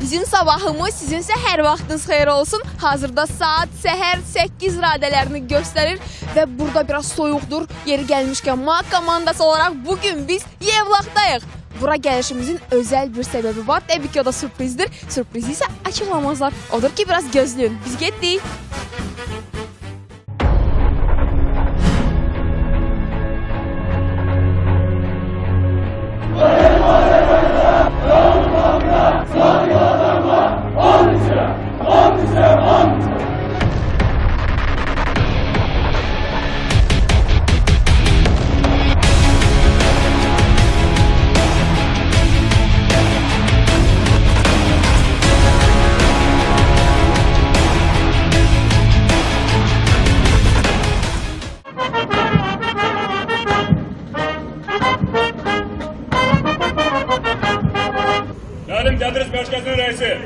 Bizim sabahımız, sizinsə hər vaxtınız xeyir olsun. Hazırda saat səhər 8 radələrini göstərir və burada biraz soyuqdur. Yeri gəlmişkən MAQ komandası olaraq bugün biz Yevlaxdayıq. Bura gəlişimizin özəl bir səbəbi var. Təbii ki, o da sürprizdir. Sürprizi isə açıqlamazlar. Odur ki, biraz gözləyin. Biz getdik. Zalim Tedris Başkası'nın reisi.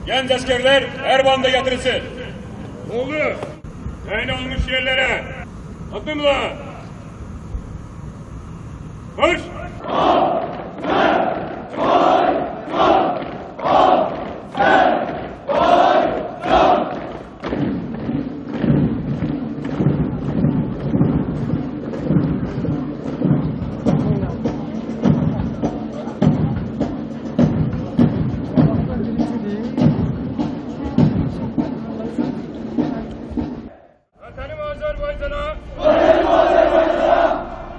Genç askerler her banda getirilsin. Oldu. Tayin olmuş yerlere. Adımla. Koş. Vatanım Azerbaycan'a.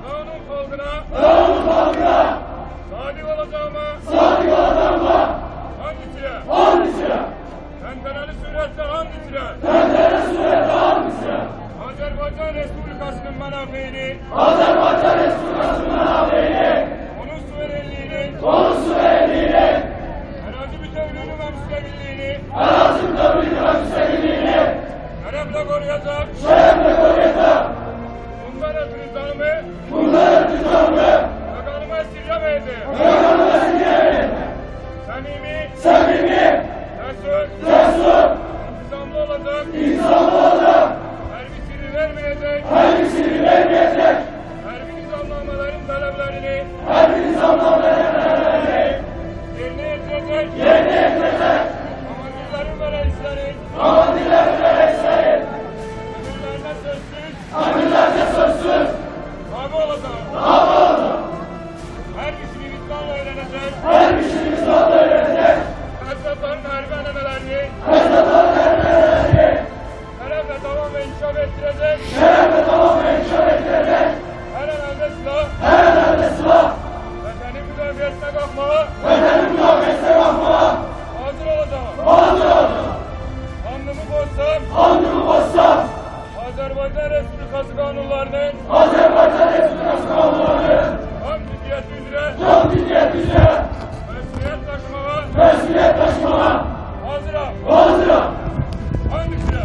Kanun halkına. Sadık olacağıma. And içire. Tenteneli suretle and içire. Azerbaycan Respublikası'nın menafeini. Onun suverenliğini. Arazi bütünlüğünü ve müstakilliğini. Şerefle koruyacak. Bunlar ötürü vatanıma esirgemeyeceğim. Samimi. Cesur. İntizamlı olacak. Harbi sirri vermeyecek. Harbi nizamnamelerin taleplerini. Yerine getirecek. Komandırların ve reislerin. Amirlerine sözsüz. Tabi olacak. Her kişinin İslam'la öğrenecek. Esnafların harbi anemelerini. Şerefle tamam ve inşaf ettirecek. Her an elde silah. Vatanı müdafiyesine kalkmağa. Hazır olacağım. Andımı bozsam. Azerbaycan Respublikası kanunlarının. Tam ciddiyet üzere. Mesuliyet taşımaya. Hazırım. And içire.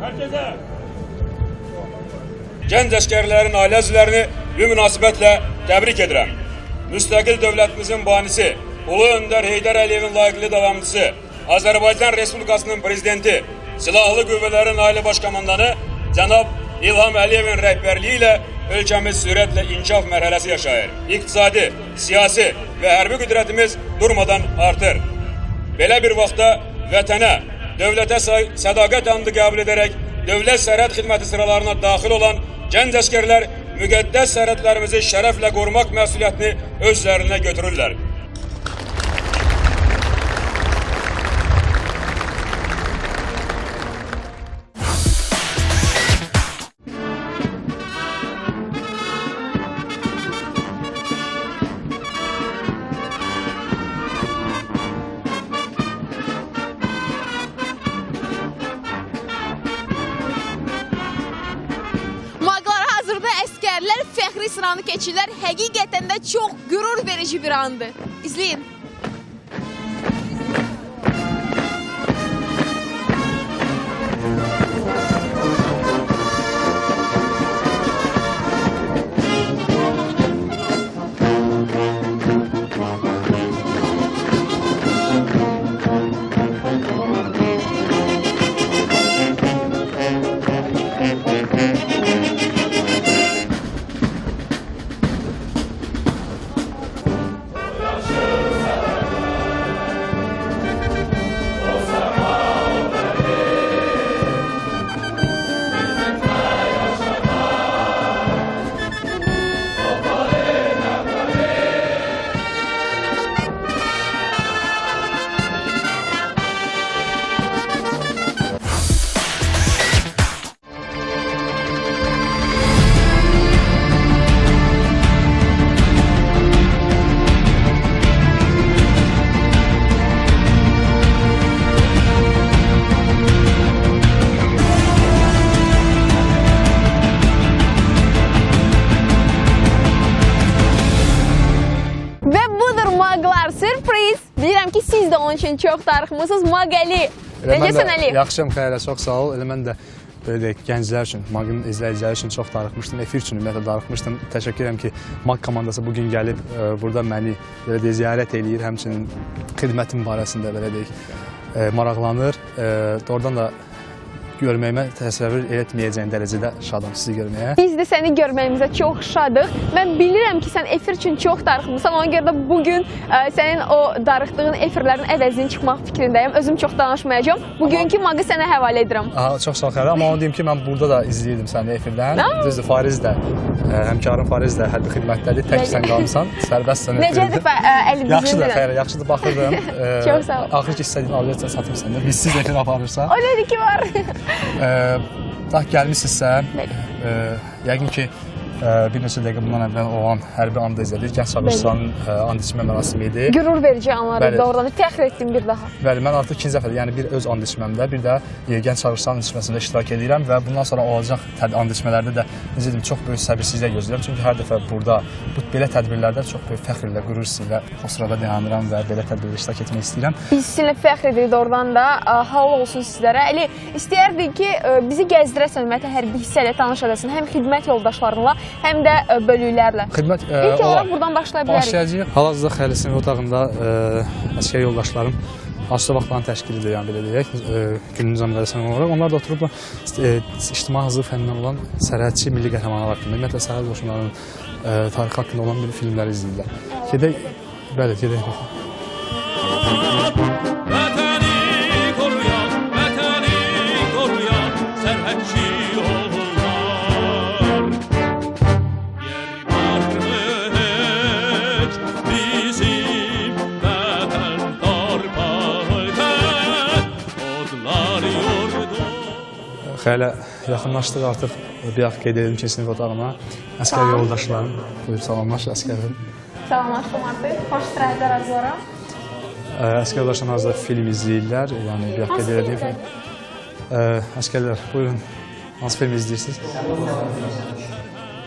Herkese. Genç askerlerin aile üzvlərini bu münasibətle təbrik edirəm. Müstəqil dövlətimizin banisi, Ulu Öndər Heydər Əliyevin layiqli davamçısı, Azərbaycan Respublikasının prezidenti, Silahlı Qüvvələrin Aile Başkomandanı Cənab İlham Əliyevin rəhbərliyi ilə ölkəmiz sürətlə inkişaf mərhələsi yaşayır. İqtisadi, siyasi və hərbi qüdrətimiz durmadan artır. Belə bir vaxtda vətənə, dövlətə sədaqət andı qəbul edərək dövlət sərhəd xidməti sıralarına daxil olan gənc əsgərlər müqəddəs sərhədlərimizi şərəflə qorumaq məsuliyyətini özlərinə götürürlər. Fəxri sıranı keçirlər. Həqiqətən də çox qürur verici bir andı. İzləyin. Sürpriz! Bilirəm ki, siz də onun üçün çox darıxmısınız. Maqəli. Necəsən Əli? Yaxşıyam Xeyra, çox sağ ol. Elə mən də belə deyək, gənclər üçün, Maqın izləyiciləri üçün çox darıxmışdım. Efir üçün ümumiyyətlə darıxmışdım. Təşəkkür edirəm ki, Maq komandası bugün gəlib burada məni belə deyək, ziyarət eləyir. Həmçinin xidmətim barəsində belə deyək, maraqlanır. Doğrudan da görməyimə təsəvvür etməyəcəyim dərəcədə şadam sizi görməyə. Biz də səni görməyimizə çox şadıq. Mən bilirəm ki, sən efir üçün çox darıxmısan. Ona görə də bugün sənin o darıxdığın efirlərin əvəzini çıxmaq fikrindəyim. Özüm çox danışmayacağım. Bugünkü Maqı sənə həvalə edirəm. Çox sağ ol Xeyra, amma onu deyim ki, mən burada da izləyirdim səni efirdən. Düzdür, Fariz də, həmkarım Fariz də hərbi xidmətdədir. Tək sən qalmısan, sərbəstsən efirdə. Necədir Əli bizim? Yaxşıdır Xeyra, yaxşıdır, baxırdım. Çox sağ ol. Axır ki, istədiyin alacaqsan satım səndə. Bizsiz efir aparırsa. O nədir ki var? Daha gəlmişsinizsə, yəqin ki, bir neçə dəqiqə bundan əvvəl olan hərbi anda izlədik. Gənc çağırışçıların and içmə mərasimi idi. Qürur verici anlar idi, oradan fəxr etdim bir daha. Bəli, mən artıq ikinci dəfədir, yəni bir öz and içməmdə, bir də gənc çağırışçıların and içməsində iştirak edirəm və bundan sonra olacaq and içmələrdə də necə deyim, çox böyük səbirsizliklə gözləyirəm. Çünki hər dəfə burada belə tədbirlərdə çox böyük fəxrlə, qürur hissi ilə o sırada dayanıram və belə tədbirlərdə iştirak etmək istəyirəm. Biz sizinlə fəxr edirik oradan da. Hal olsun sizlərə. Əli, istəyərdik ki, bizi gəzdirəsən, ümumiyyətlə hərbi hissə ilə tanış edəsən, həm xidmət yoldaşlarınla, həm də bölüklərlə. Xidmət İlk olaraq buradan başlaya bilərik. Başlayacağıq. Hal-hazırda Xəyriyyət otağında əsgər yoldaşlarım asudə vaxtlarını təşkil edir, yəni belə deyək, günün nizam-qədəsən olaraq. Onlar da oturub ictimai hazırlıq fənnindən olan sərhədçi milli qəhrəmanlar haqqında, ümumiyyətlə sərhəd qoşunlarının tarixi haqqında olan bir filmləri izləyirlər. Gedək, bəli, gedək. Xeylə yaxınlaşdıq artıq, bir yaxı qeyd edelim ki, sinif otağına. Əskər yoldaşlarım, buyur salamlaş əskərim. Salamlaşdım artıq, xoş istirahətlər arzularım. Əskər yoldaşlarım hazırda film izləyirlər, yəni bir yaxı qeyd edelim. Əskərlər, buyurun, hansı film izləyirsiniz?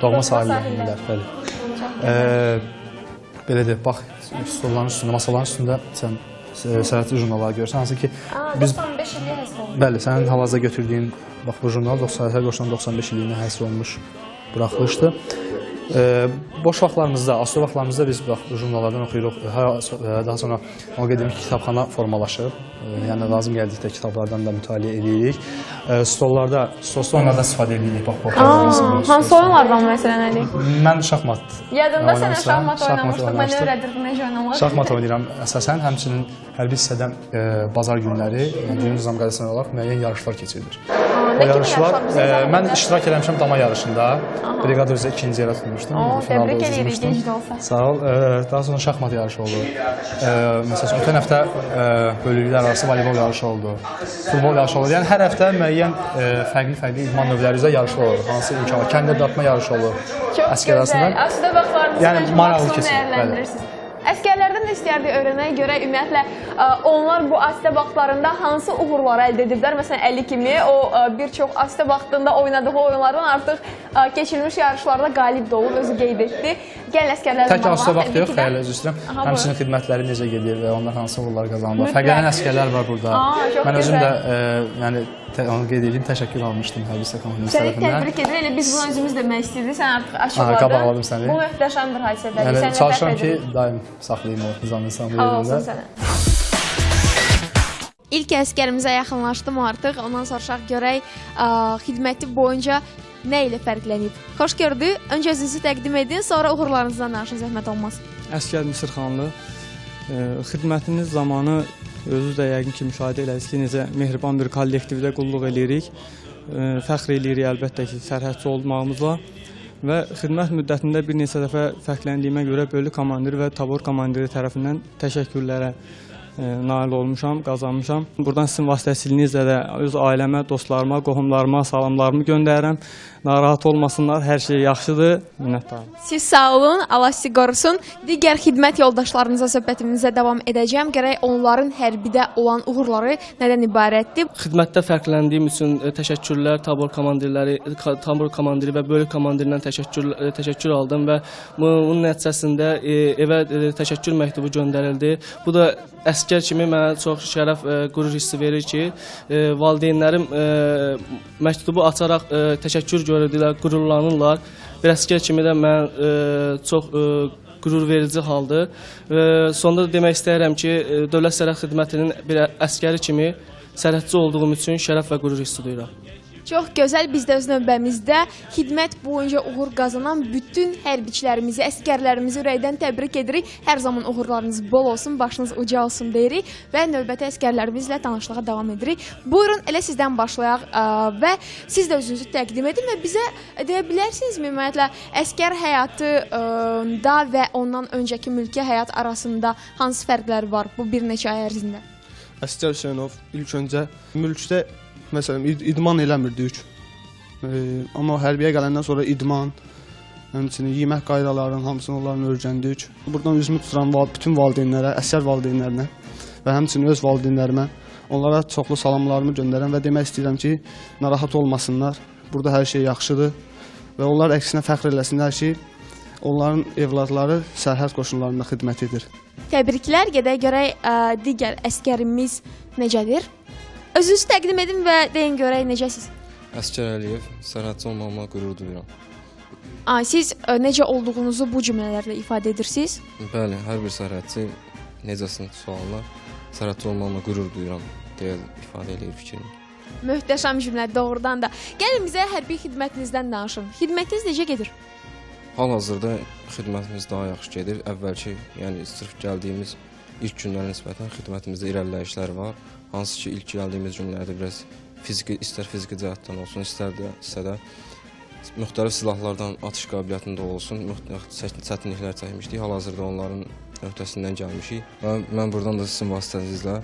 Doğma sahillər, bəli. Belə deyək, bax, stolların üstündə, masaların üstündə sən sərhədli jurnalları görürsən, hansı ki... 95 illiyə həsr olmuş. Bəli, sənin hal-hazırda götürdüyün bu jurnal Sərhəd qoşunun 95 illiyinə həsr olmuş buraxılışdır. Boş vaxtlarımızda, asudə vaxtlarımızda biz bu jurnallardan oxuyuruq. Daha sonra o qeyd edim ki, kitabxana formalaşır. Yəni, lazım gəldikdə kitablardan da mütaliə edirik. Stollarda oyunlardan istifadə edirik. Hansı oyunlardan məsələn, Əli? Mən şahmat. Yadında sənə şahmat oynamışdıq, mənə öyrədirdim necə oynamaq. Şahmat oynayıram əsasən, həmçinin hərbi hissədən bazar günləri, günün nizam-qədəsən olaraq müəyyən yarışlar keçirilir. O yarışlar, mən iştirak eləmişəm dama yarışında. Briqada üzrə ikinci yerə tutmuşdum. Təbrik edirik, gec də olsa. Sağ ol. Daha sonra şahmat yarışı oldu. Məsələn, ötən həftə bölüklər arası voleybol yarışı oldu. Futbol yarışı oldu. Yəni, hər həftə müəyyən fərqli idman növləri üzrə yarışlar olur. Hansı imkanlar? Kəndə dartma yarışı olur. Çox gözəl. Asudə vaxtlarınızı maksimum dəyərləndirirsiniz. Əskərlərdən də istəyərdik öyrənməyə görə ümumiyyətlə onlar bu asudə vaxtlarında hansı uğurları əldə ediblər? Məsələn, Əli kimi o bir çox asudə vaxtında oynadığı oyunlardan artıq keçirilmiş yarışlarda qalib də olub, özü qeyd etdi. Gəlin əskərlərdən tək asudə vaxtı yox, xəyirlə üzr istəyirəm. Həmçinin xidmətləri necə gedir və onlar hansı uğurlar qazanırlar. Fərqlənən əskərlər var burada. Mən özüm də onu qeyd edeyim, təşəkkür almışdım hərbi hissə komandanız tərəfindən. Səni təbrik edir, elə biz bunu özümüz demək istəyirdik, sən artıq açıqladın. Qabaqladım səni. Bu möhtəşəm bir hadisədir. Çalışıram ki, daim saxlayayım o nizam-insanlı yerində. İlk əskərimizə yaxınlaşdım artıq, ondan soruşaq görək xidməti boyunca nə ilə fərqlənib. Xoş gördük, öncə özünüzü təqdim edin, sonra uğurlarınızdan danışın, zəhmət olmaz. Əskər Misirxanlı, xidmətiniz zamanı özünüz də yəqin ki, müşahidə edərsiniz ki, necə mehriban bir kollektivdə qulluq edirik. Fəxr edirik əlbəttə ki, sərhədçi olmağımızla və xidmət müddətində bir neçə dəfə fərqləndiyimə görə bölük komandiri və tabor komandiri tərəfindən təşəkkürlərə nail olmuşam, qazanmışam. Buradan sizin vasitəsilinizlə də öz ailəmə, dostlarıma, qohumlarıma salamlarımı göndərirəm. Narahat olmasınlar, hər şey yaxşıdır. Minnətdaram. Siz sağ olun, Allah sizi qorusun. Digər xidmət yoldaşlarınıza söhbətimizə davam edəcəm. Gərək onların hərbidə olan uğurları nədən ibarətdir? Xidmətdə fərqləndiyim üçün təşəkkürlər, tabor komandiri və bölük komandirindən təşəkkür aldım və bunun nəticəsində evə təşəkkür məktubu göndərildi. Bu da əsgər kimi mənə çox şərəf, qürur hissi verir ki, valideynlərim məktubu açaraq təşəkkür görürdülər, qürurlanırlar. Bir əsgər kimi də mən çox qürur verici haldır. Sonda demək istəyirəm ki, Dövlət Sərhəd Xidmətinin bir əsgəri kimi sərhədçi olduğum üçün şərəf və qürur hissi duyuram. Çox gözəl, biz də öz növbəmizdə xidmət boyunca uğur qazanan bütün hərbiçilərimizi, əsgərlərimizi ürəkdən təbrik edirik. Hər zaman uğurlarınız bol olsun, başınız uca olsun deyirik və növbəti əsgərlərimizlə tanışlığa davam edirik. Buyurun, elə sizdən başlayaq və siz də özünüzü təqdim edin və bizə deyə bilərsinizmi, ümumiyyətlə, əsgər həyatı da və ondan öncəki mülki həyat arasında hansı fərqlər var bu bir neçə ay ərzində? Əsgər Hüseynov ilk öncə mülkdə məsələn idman eləmirdik. Amma hərbiyə gələndən sonra idman, həmçinin yemək qaydalarının hamısını onların öyrəndik. Buradan üzümü tuturam bütün valideynlərə, əsgər valideynlərinə və həmçinin öz valideynlərimə onlara çoxlu salamlarımı göndərəm və demək istəyirəm ki, narahat olmasınlar. Burada hər şey yaxşıdır və onlar əksinə fəxr eləsinlər ki, onların evladları sərhəd qoşunlarında xidmət edir. Təbriklər, görək digər əsgərimiz necədir? Özünüzü təqdim edin və deyin görək necəsiz? Əskər Əliyev, sərhədçi olmağıma qürur duyuram. Siz necə olduğunuzu bu cümlələrlə ifadə edirsiniz? Bəli, hər bir sərhədçi necəsin sualına sərhədçi olmağıma qürur duyuram deyə ifadə edir fikrimi. Möhtəşəm cümlə, doğrudan da. Gəlin bizə hərbi xidmətinizdən danışın. Xidmətiniz necə gedir? Hal-hazırda xidmətimiz daha yaxşı gedir. Əvvəlki, yəni sırf gəldiyimiz ilk günlərə nisbətən xidmətimizdə irəliləyişlər var. Hansı ki, ilk gəldiyimiz günlərdə biraz istər fiziki cəhətdən olsun, istər də müxtəlif silahlardan atış qabiliyyətində olsun, çətinliklər çəkmişdik. Hal-hazırda onların öhdəsindən gəlmişik. Mən buradan da sizin vasitənizlə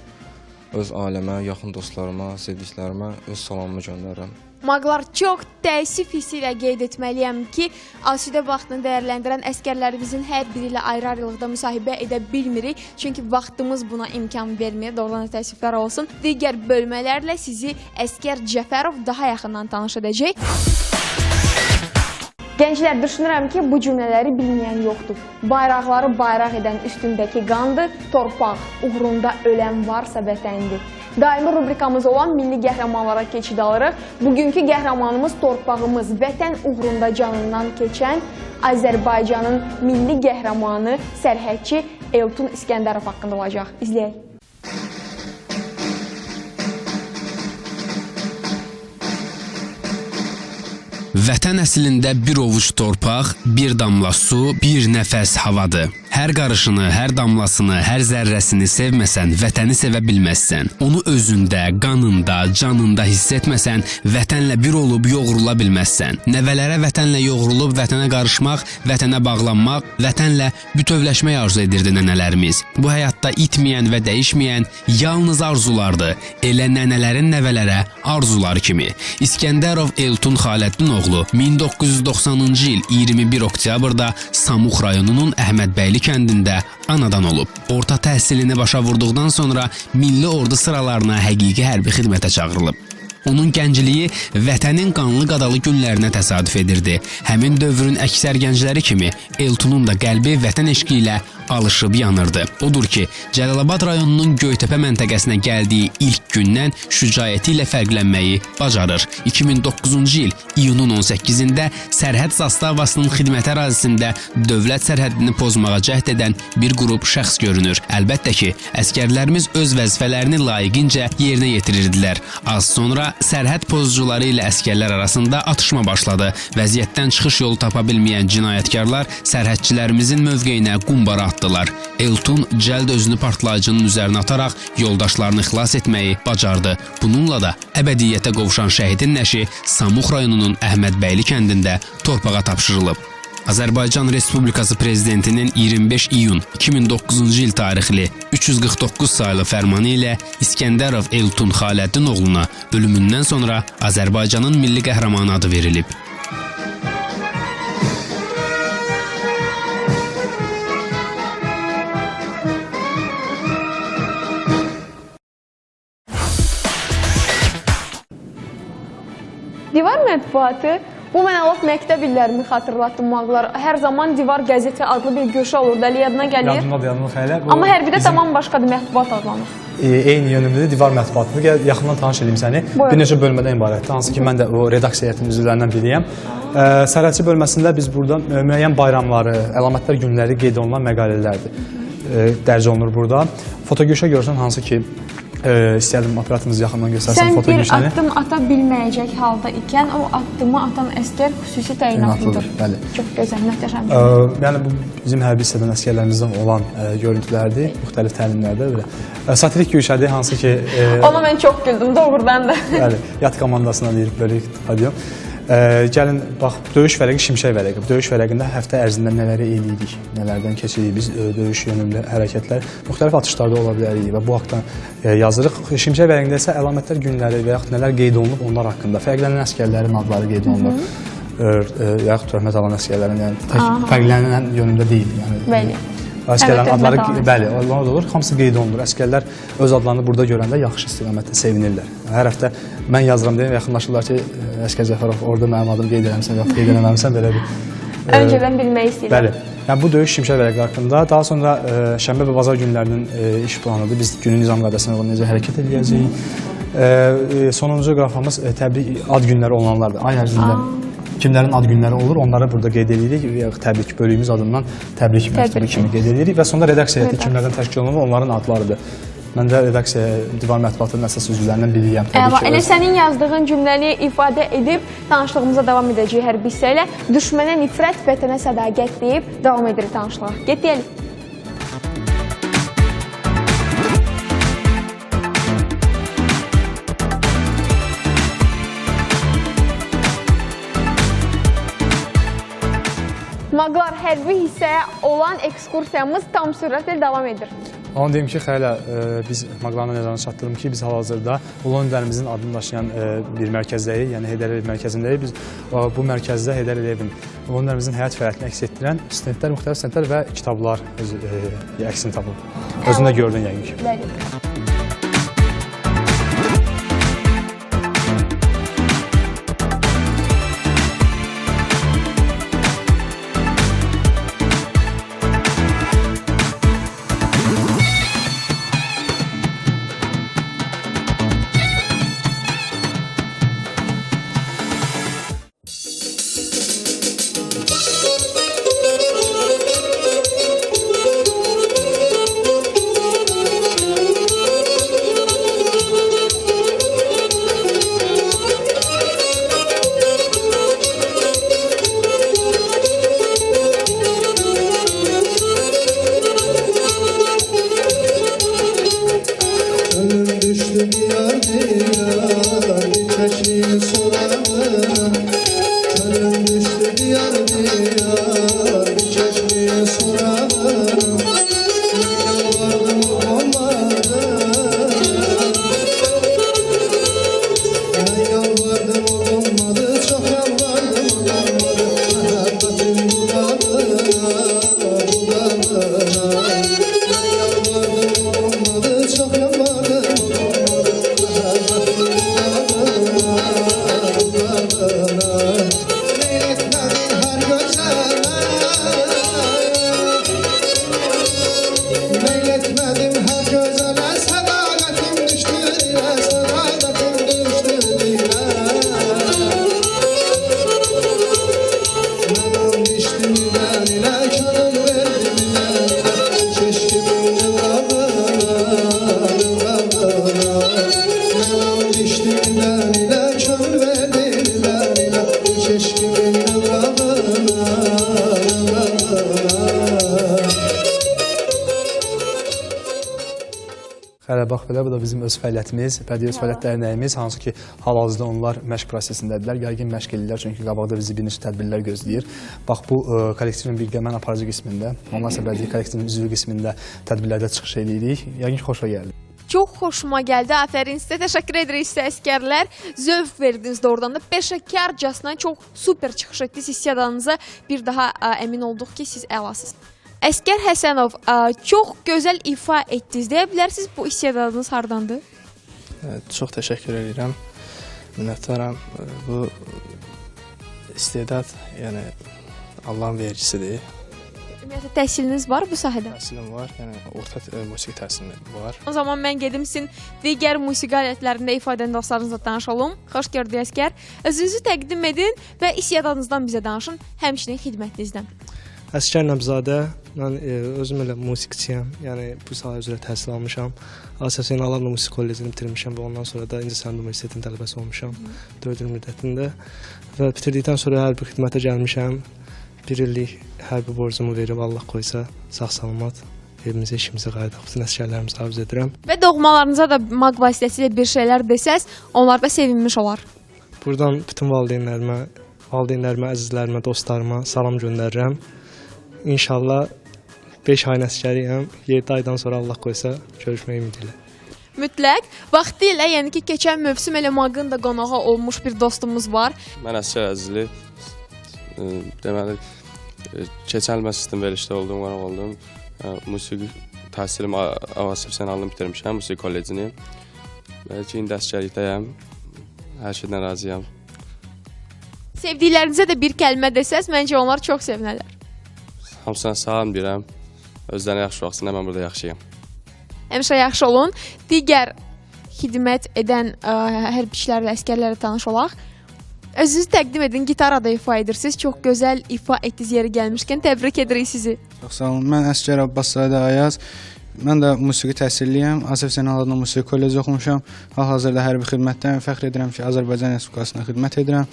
öz ailəmə, yaxın dostlarıma, sevdiklərimə öz salamımı göndərirəm. Maqlar, çox təəssüf hissi ilə qeyd etməliyəm ki, asudə vaxtını dəyərləndirən əsgərlərimizin hər biri ilə ayrı-ayrılıqda müsahibə edə bilmirik. Çünki vaxtımız buna imkan vermir. Doğrudan da təəssüflər olsun. Digər bölmələrlə sizi əsgər Cəfərov daha yaxından tanış edəcək. Gənclər, düşünürəm ki, bu cümlələri bilməyən yoxdur. Bayraqları bayraq edən üstündəki qandır, torpaq, uğrunda ölən varsa vətəndir. Daimi rubrikamız olan milli qəhrəmanlara keçid alırıq. Bugünkü qəhrəmanımız torpağımız, vətən uğrunda canından keçən Azərbaycanın milli qəhrəmanı, sərhədçi Eltun İskəndərov haqqında olacaq. İzləyək. Vətən əslində bir ovuc torpaq, bir damla su, bir nəfəs havadır. Hər qarışını, hər damlasını, hər zərrəsini sevməsən, vətəni sevə bilməzsən. Onu özündə, qanında, canında hiss etməsən, vətənlə bir olub yoğrula bilməzsən. Nəvələrə vətənlə yoğrulub vətənə qarışmaq, vətənə bağlanmaq, vətənlə bütövləşmək arzu edirdi nənələrimiz. Bu həyatda itməyən və dəyişməyən yalnız arzulardır. Elə nənələrin nəvələrə arzuları kimi. İskəndərov Eltun Xaləddin oğlu 1990-cı il 21 oktyabrda Samux rayonunun Əhmədbəyli kəndində anadan olub. Orta təhsilini başa vurduqdan sonra milli ordu sıralarına həqiqi hərbi xidmətə çağırılıb. Onun gəncliyi vətənin qanlı qadalı günlərinə təsadüf edirdi. Həmin dövrün əksər gəncləri kimi Eltunun da qəlbi vətən eşqi ilə alışıb yanırdı. Odur ki, Cəlilabad rayonunun Göytəpə məntəqəsinə gəldiyi ilk gündən şücaəti ilə fərqlənməyi bacarır. 2009-cu il iyunun 18-də sərhəd zastavasının xidmət ərazisində dövlət sərhədini pozmağa cəhd edən bir qrup şəxs görünür. Əlbəttə ki, əskərlərimiz öz vəzifələrini layiqincə yerinə yetirirdilər. Az sonra sərhəd pozucuları ilə əskərlər arasında atışma başladı. Vəziyyətdən çıxış yolu tapa bilməyən cinayətkarlar sərhədçilərimizin mövqeyinə qumbara atdılar. Eltun cəld özünü partlayıcının üzərinə ataraq yoldaşlarını xilas etməyi bacardı. Bununla da əbədiyyətə qovuşan şəhidin nəşi Samux rayonunun Əhmədbəyli kəndində torpağa tapşırılıb. Azərbaycan Respublikası Prezidentinin 25 iyun 2009-cu il tarixli 349 sayılı fərmanı ilə İskəndərov Eltun Xaləddin oğluna ölümündən sonra Azərbaycanın milli qəhrəmanı adı verilib. Divar mətbuatı bu mənə lap məktəb illərimi xatırlatdırmaqlar. Hər zaman Divar qəzeti adlı bir köşə olurdu, əli yadına gəlir. Yadımda xeylə. Amma hərbidə tamam başqadır, mətbuat adlanır. Eyni yönümlüdür, Divar mətbuatıdır. Gəl yaxından tanış edeyim səni. Buyurun. Bir neçə bölmədən ibarətdir, hansı ki mən də o redaksiya heyətinin üzvlərindən biriyəm. Sərhədçi bölməsində biz burada müəyyən bayramları, əlamətlər günləri qeyd olunan məqalələrdir. Dərc olunur burada. Fotogöşə görürsən, hansı ki istəyərdim operatorumuz yaxından göstərsin fotogöşəni. Sən bir addım ata bilməyəcək halda ikən o addımı atan əskər xüsusi təyinatlıdır. Bəli. Çox gözəl, möhtəşəm. Yəni bu bizim hərbi hissədən əskərlərimizdən olan görüntülərdir, müxtəlif təlimlərdə belə. Satirik güşədir, hansı ki Ona mən çox güldüm, doğrudan da. Bəli, yat komandasına deyirib belə ifadə. Gəlin, bax, döyüş vərəqi şimşək vərəqi. Döyüş vərəqində həftə ərzində nələri eləyirik, nələrdən keçirik biz döyüş yönümlü hərəkətlər, müxtəlif atışlarda ola bilərik və bu haqda yazırıq. Şimşək vərəqində isə əlamətlər günləri və yaxud nələr qeyd olunub onlar haqqında, fərqlənən əskərlərin adları qeyd olunur, yaxud töhmət alan əskərlərin, yəni tək fərqlənən yönündə deyil. Bəli. Əskərlərin adları, bəli, onlar da olur, hamısı qeyd olunur. Əskərlər öz adlarını burada görəndə yaxşı istiqamətdə sevinirlər. Hər həftə mən yazıram deyim, yaxınlaşırlar ki, Əskər Cəfərov, orada mənim adım qeyd eləmişsən, yox, qeyd eləməmişsən, belə bir... Öncədən bilmək istəyirəm. Bəli, yəni bu döyüş şimşək vərəqi haqqında, daha sonra şənbə və bazar günlərinin iş planıdır. Biz günün nizam qaydasına uyğun necə hərəkət edəcəyik. Sonuncu qrafamız təbrik ad günləri olanlardır. Ay ərzində kimlərin ad günləri olur, onları burada qeyd edirik. Təbrik bölüyümüz adından təbrik məktubu kimi qeyd edirik və sonra redaksiya heyəti kimlərdən təşkil olunur, onların adlarıdır. Mən də redaksiya Divar mətbuatının əsas üzvlərindən biriyəm. Elə sənin yazdığın cümləni ifadə edib tanışlığımıza davam edəcəyik hərbi hissə ilə. Düşmənə nifrət, vətənə sədaqət deyib davam edirik tanışlığa. Get deyəlim. Maqlar, hərbi hissəyə olan ekskursiyamız tam sürətlə davam edir. Onu deyim ki, xeylə biz Maqlarına nəzərinə çatdırım ki, biz hal-hazırda Ulu Öndərimizin adını daşıyan bir mərkəzdəyik, yəni Heydər Əliyev mərkəzindəyik. Biz bu mərkəzdə Heydər Əliyevin Ulu Öndərimizin həyat fəaliyyətini əks etdirən stendlər, müxtəlif stendlər və kitablar əksini tapıb. Özünü də gördün yəqin ki. Bəli. Bəli, bax belə, bu da bizim öz fəaliyyətimiz, bədii öz fəaliyyət dərnəyimiz, hansı ki, hal-hazırda onlar məşq prosesindədirlər, gərgin məşq edirlər, çünki qabaqda bizi bir neçə tədbirlər gözləyir. Bax, bu kollektivin birgə mən aparıcı qismində, onlar isə bədii kollektivin üzvü qismində tədbirlərdə çıxış edirik. Yəqin ki, xoşa gəldi. Çox xoşuma gəldi, afərin sizə, təşəkkür edirik sizə əskərlər. Zövq verdiniz doğrudan da, peşəkarcasına çox super çıxış etdiniz, hissiyadanıza bir daha əmin olduq ki, siz əlasınız. Əskər Həsənov, çox gözəl ifa etdiniz, deyə bilərsiniz, bu hissiyadınız hardandır? Çox təşəkkür edirəm, minnətdaram. Bu istedad, yəni Allahın vericisidir. Ümumiyyətlə, təhsiliniz var bu sahədə? Təhsilim var, yəni orta musiqi təhsilim var. O zaman mən gedim sizin digər musiqi alətlərində ifa edən dostlarınızla tanış olum. Xoş gördük Əskər. Özünüzü təqdim edin və hissiyatınızdan bizə danışın, həmçinin xidmətinizdən. Əskər Nəbzadə, mən özüm elə musiqiçiyəm, yəni bu sahə üzrə təhsil almışam. Asasiyan Alanlı Musiqi Kollecini bitirmişəm və ondan sonra da İncəsənət Universitetinin tələbəsi olmuşam 4 il müddətində. Və bitirdikdən sonra hərbi xidmətə gəlmişəm. 1 illik hərbi borcumu verib Allah qoysa, sağ-salamat evimizə, işimizə qayıdaq. Bütün əskərlərimizi arzu edirəm. Və doğmalarınıza da maq vasitəsilə bir şeylər desəz, onlar da sevinmiş olar. Buradan bütün valideynlərimə, əzizlərimə, dostlarıma salam göndərirəm. İnşallah 5 ayın əskəriyəm. 7 aydan sonra Allah qoysa görüşmək ümidi ilə. Mütləq. Vaxtilə, yəni ki, keçən mövsüm elə Maqın da qonağı olmuş bir dostumuz var. Mən Əskər Əzizli. Deməli, keçən il mən sistem verilişdə oldum, qonaq oldum. Musiqi təhsilim Avasif Sənalını bitirmişəm, musiqi kollecini. Belki indi əskərlikdəyəm. Hər şeydən razıyam. Sevdiklərinizə də bir kəlmə desəz, məncə onlar çox sevinərlər. Hamısına salam deyirəm. Özlərinə yaxşı vaxtsın, mən burada yaxşıyam. Həmişə yaxşı olun. Digər xidmət edən hərbiçilərlə, əskərlərlə tanış olaq. Özünüzü təqdim edin, gitarada ifa edirsiniz. Çox gözəl ifa etdiniz yeri gəlmişkən. Təbrik edirik sizi. Çox sağ olun. Mən Əskər Abbaszadə Ayaz. Mən də musiqi təhsilliyəm. Asif Sənalında Musiqi Kolleci oxumuşam. Hal-hazırda hərbi xidmətdəyəm. Fəxr edirəm ki, Azərbaycan Respublikasına xidmət edirəm.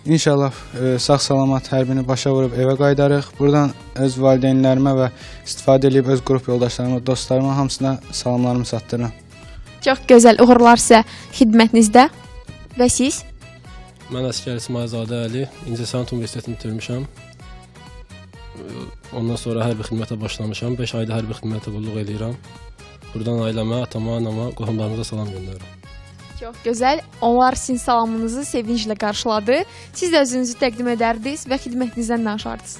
İnşallah sağ-salamat hərbini başa vurub evə qayıdarıq. Buradan öz valideynlərimə və istifadə edib öz qrup yoldaşlarıma, dostlarıma hamısına salamlarımı çatdırıram. Çox gözəl uğurlar sizə xidmətinizdə. Və siz? Mən Əskər İsmailzadə Əli, İncəsənət Universitetini bitirmişəm. Ondan sonra hərbi xidmətə başlamışam. 5 ayda hərbi xidmətə qulluq edirəm. Buradan ailəmə, atama, anama, qohumlarımıza salam göndərirəm. Çox gözəl. Onlar sizin salamınızı sevinclə qarşıladı. Siz də özünüzü təqdim edərdiniz və xidmətinizdən danışardınız.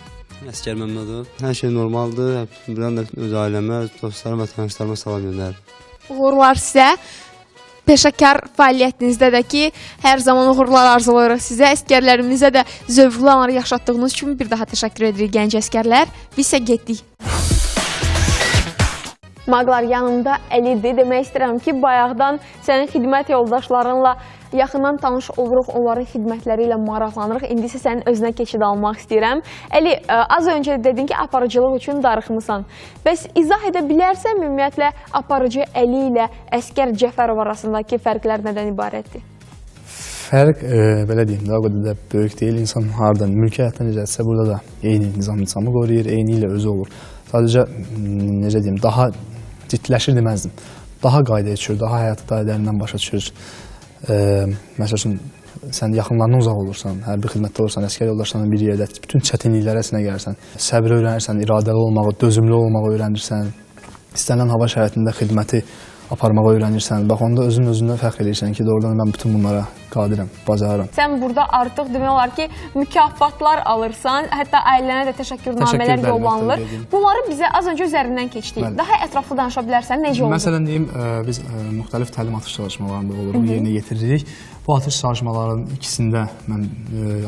Əskər Məmmədov. Hər şey normaldır. Buradan da öz ailəmə, öz dostlarıma, tanışlarıma salam göndərirəm. Uğurlar sizə. Peşəkar fəaliyyətinizdə də ki, hər zaman uğurlar arzulayırıq sizə. Əskərlərimizə də zövqlü anları yaşatdığınız üçün bir daha təşəkkür edirik gənc əskərlər. Biz isə getdik. Maqlar, yanımda Əlidir. Demək istəyirəm ki, bayaqdan sənin xidmət yoldaşlarınla yaxından tanış oluruq, onların xidmətləri ilə maraqlanırıq. İndi isə sənin özünə keçid almaq istəyirəm. Əli, az öncə dedin ki, aparıcılıq üçün darıxmısan. Bəs izah edə bilərsən, ümumiyyətlə, aparıcı Əli ilə Əskər Cəfərov arasındakı fərqlər nədən ibarətdir? Fərq, belə deyim, daha qədər də böyük deyil. İnsan haradan, mülki həyatdan necədirsə, burada da eyni nizamı qoruyur, eyni ilə özü olur. Sadəcə, necə deyim, daha ciddiləşir deməzdim. Daha qayda içir, daha həyatı daha dərindən başa düşür. Məsəl üçün, sən yaxınlarına uzaq olursan, hərbi xidmətdə olursan, əskər yoldaşlarla bir yerdə bütün çətinliklərə sinə gəlirsən, səbri öyrənirsən, iradəli olmağı, dözümlü olmağı öyrənirsən, istənilən hava şəraitində xidməti aparmağı öyrənirsən. Bax, onda özündən fəxr edirsən ki, doğrudan mən bütün bunlara qadirəm, bacarıram. Sən burada artıq demək olar ki, mükafatlar alırsan, hətta ailənə də təşəkkürnamələr yollanılır. Bunları bizə az öncə üzərindən keçdik. Daha ətraflı danışa bilərsən, necə oldu? Məsələn, deyim, biz müxtəlif təlim atış çalışmalarında oluruq, yerinə yetiririk. Bu atış çalışmaların ikisində mən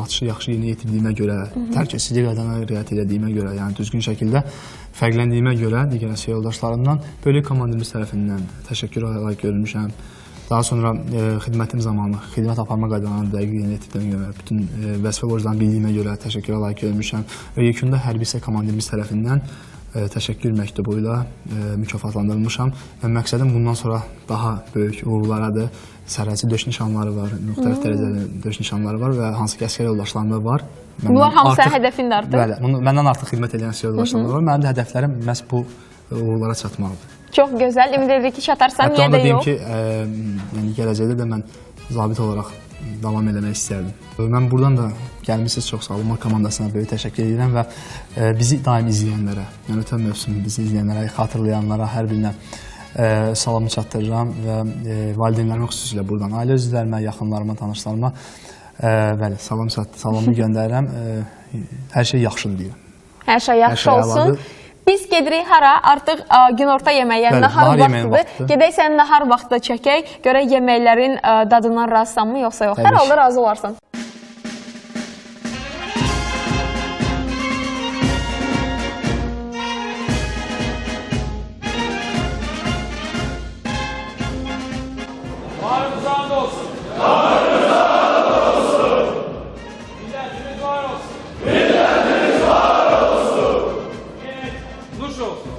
atışı yaxşı yerinə yetirdiyimə görə, təhlükəsizlik qaydalarına riayət edədiyimə görə, yəni düzgün şəkildə fərqləndiyimə görə digər əskər yoldaşlarımdan bölük komandirimiz tərəfindən təşəkkür olaraq görülmüşəm. Daha sonra xidmətim zamanı, xidmət aparma qaydalarını dəqiq yerinə yetirdiyimə görə, bütün vəzifə borclarını bildiyimə görə təşəkkür olaraq görülmüşəm. Və yekunda hərbi hissə komandirimiz tərəfindən təşəkkür məktubu ilə mükafatlandırılmışam və məqsədim bundan sonra daha böyük uğurlaradır. Sərhədçi döyüş nişanları var, müxtəlif dərəcəli döyüş nişanları var və hansı ki, əskər yoldaşlarımda var. Bunlar hamısı hədəfindir artıq? Bəli, məndən artıq xidmət edən əskər yoldaşlarımda var. Mənim də hədəflərim məhz bu uğurlara çatmaqdır. Çox gözəl. Ümid edirik ki, çatarsam, Hətta niyə onu da də deyim yox. ki, yəni gələcəkdə də mən zabit olaraq davam eləmək istərdim. Mən buradan da gəlmişsiniz, çox sağ olun. MAK komandasına böyük təşəkkür edirəm və bizi daim izləyənlərə, yəni ötən mövsüm bizi izləyənlərə, xatırlayanlara hər birinə salamı çatdırıram və valideynlərimə xüsusilə buradan, ailə üzvlərimə, yaxınlarıma, tanışlarıma bəli, salamı göndərirəm. Hər şey yaxşıdır deyirəm. Hər şey yaxşı olsun. Biz gedirik hara? Artıq günorta yeməyi, yəni nahar vaxtıdır. Gedək səni nahar vaxtında çəkək. Görək yeməklərin dadından razısanmı, yoxsa yox? Hər halda razı olarsan. Varımız and olsun. Milletimiz var olsun. Milletimiz var olsun. Nuş olsun.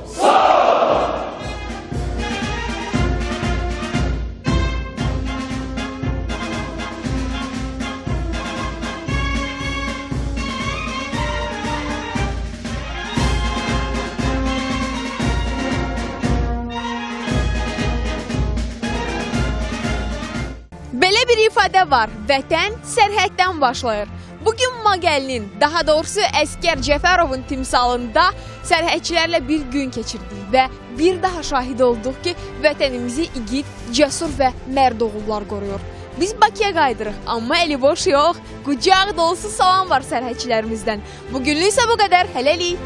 Belə bir ifadə var, vətən sərhəddən başlayır. Bugün Magəlinin, daha doğrusu Əskər Cəfərovun timsalında sərhədçilərlə bir gün keçirdik və bir daha şahid olduq ki, vətənimizi igid, cəsur və mərd oğullar qoruyur. Biz Bakıya qaydırıq, amma eli boş yox, qucaq dolusu salam var sərhədçilərimizdən. Bugünlük isə bu qədər, hələlik.